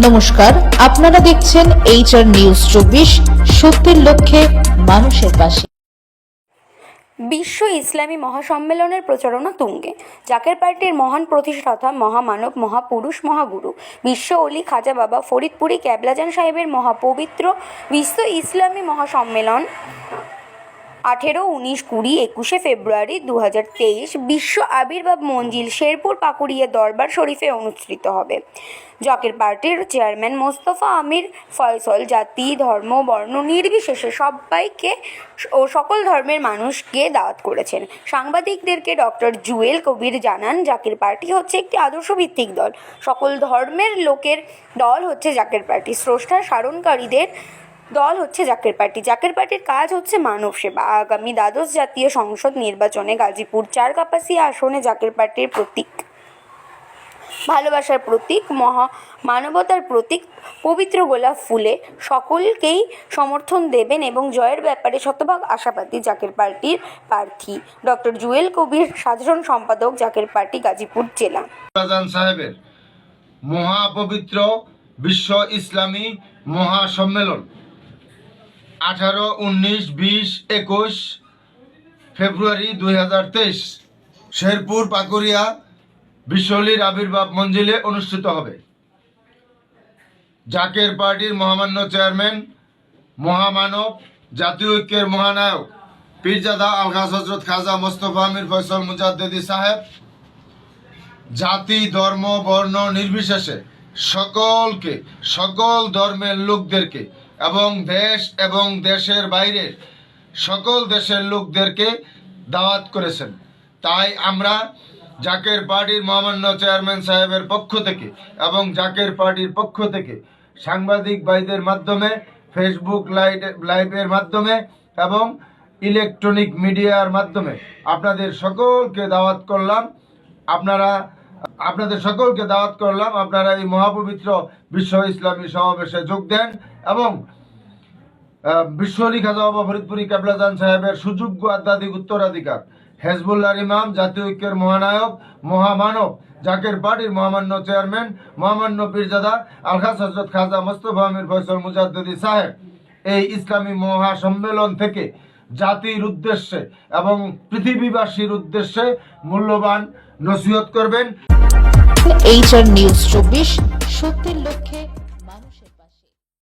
নমস্কার, আপনারা দেখছেন HR নিউজ 24, সত্যের লক্ষ্যে মানুষের পাশে। বিশ্ব ইসলামী মহাসম্মেলনের প্রচারণা তুঙ্গে। জাকের পার্টির মহান প্রতিষ্ঠাতা, মহামানব, মহাপুরুষ, মহাগুরু বিশ্ব অলি খাজা বাবা ফরিদপুরি ক্যাবলাজান সাহেবের মহাপবিত্র বিশ্ব ইসলামী মহাসম্মেলন 18, 19, 20, 21 ফেব্রুয়ারি 2023 বিশ্ব আবির্ভাব মঞ্জিল শেরপুর পাকুড়িয়া দরবার শরীফে অনুষ্ঠিত হবে। জাকের পার্টির চেয়ারম্যান মোস্তফা আমির ফয়সল জাতি, ধর্ম, বর্ণ নির্বিশেষে সবাইকে ও সকল ধর্মের মানুষকে দাওয়াত করেছেন। সাংবাদিকদেরকে ডক্টর জুয়েল কবির জানান, জাকের পার্টি হচ্ছে একটি আদর্শভিত্তিক দল। সকল ধর্মের লোকের দল হচ্ছে জাকের পার্টি। স্রষ্টার সারণকারীদের দল হচ্ছে জাকের পার্টি। জাকের পার্টির কাজ হচ্ছে মানব সেবা। আগামী দ্বাদশ জাতীয় সংসদ নির্বাচনে গাজীপুর 4 কাপাসিয়া আসনে জাকের পার্টির প্রতীক ভালোবাসার প্রতীক, মানবতার প্রতীক পবিত্র গোলাপ ফুলে সকলকেই সমর্থন দেবেন এবং জয়ের ব্যাপারে শতভাগ আশাবাদী জাকের পার্টির প্রার্থী ডক্টর জুয়েল কবির, সাধারণ সম্পাদক, জাকের পার্টি, গাজীপুর জেলা। সাহেবের মহাপবিত্র বিশ্ব ইসলামী মহাসম্মেলন 18, 19, 20, 21 ফেব্রুয়ারি 2023 শেরপুর পাকুড়িয়া বিশ্বলির আবির্ভাব মঞ্জিলে অনুষ্ঠিত হবে। জাকের পার্টির মহামান্য চেয়ারম্যান, মহামানব, জাতীয় ঐক্যের মহানায়ক পীরজাদা আলহাজ হজরত খাজা মোস্তফা আমির ফয়সল মুজাদ্দেদি সাহেব জাতি, ধর্ম, বর্ণ নির্বিশেষে সকলকে, সকল ধর্মের লোকদেরকে এবং দেশ এবং দেশের বাইরের সকল দেশের লোকদেরকে দাওয়াত করেছেন। তাই আমরা জাকের পার্টির মহামান্য চেয়ারম্যান সাহেবের পক্ষ থেকে এবং জাকের পার্টির পক্ষ থেকে সাংবাদিক ভাইদের মাধ্যমে, ফেসবুক লাইভের মাধ্যমে এবং ইলেকট্রনিক মিডিয়ার মাধ্যমে আপনাদের সকলকে দাওয়াত করলাম। আপনারা এই মহাপবিত্র বিশ্ব ইসলামী সমাবেশে যোগ দেন এবং বিশ্বলি খাজা বাবা ফরিদপুরি ক্যাবলাজান সাহেবের সুযোগ্য আধ্যাত্মিক উত্তরাধিকার, হেজবুল্লাহর ইমাম, জাতীয় ঐক্যের মহানায়ক, মহামানব, জাকের পার্টির মহামান্য চেয়ারম্যান, মহামান্য পীরজাদা আলহাজ হজরত খাজা মোস্তফা আমির ফয়সল মুজাদ্দেদি সাহেব এই ইসলামী মহাসম্মেলন থেকে জাতির উদ্দেশ্যে এবং পৃথিবীবাসীর উদ্দেশ্যে মূল্যবান নসিহত করবেন। HR নিউজ 24, সত্যের লক্ষ্যে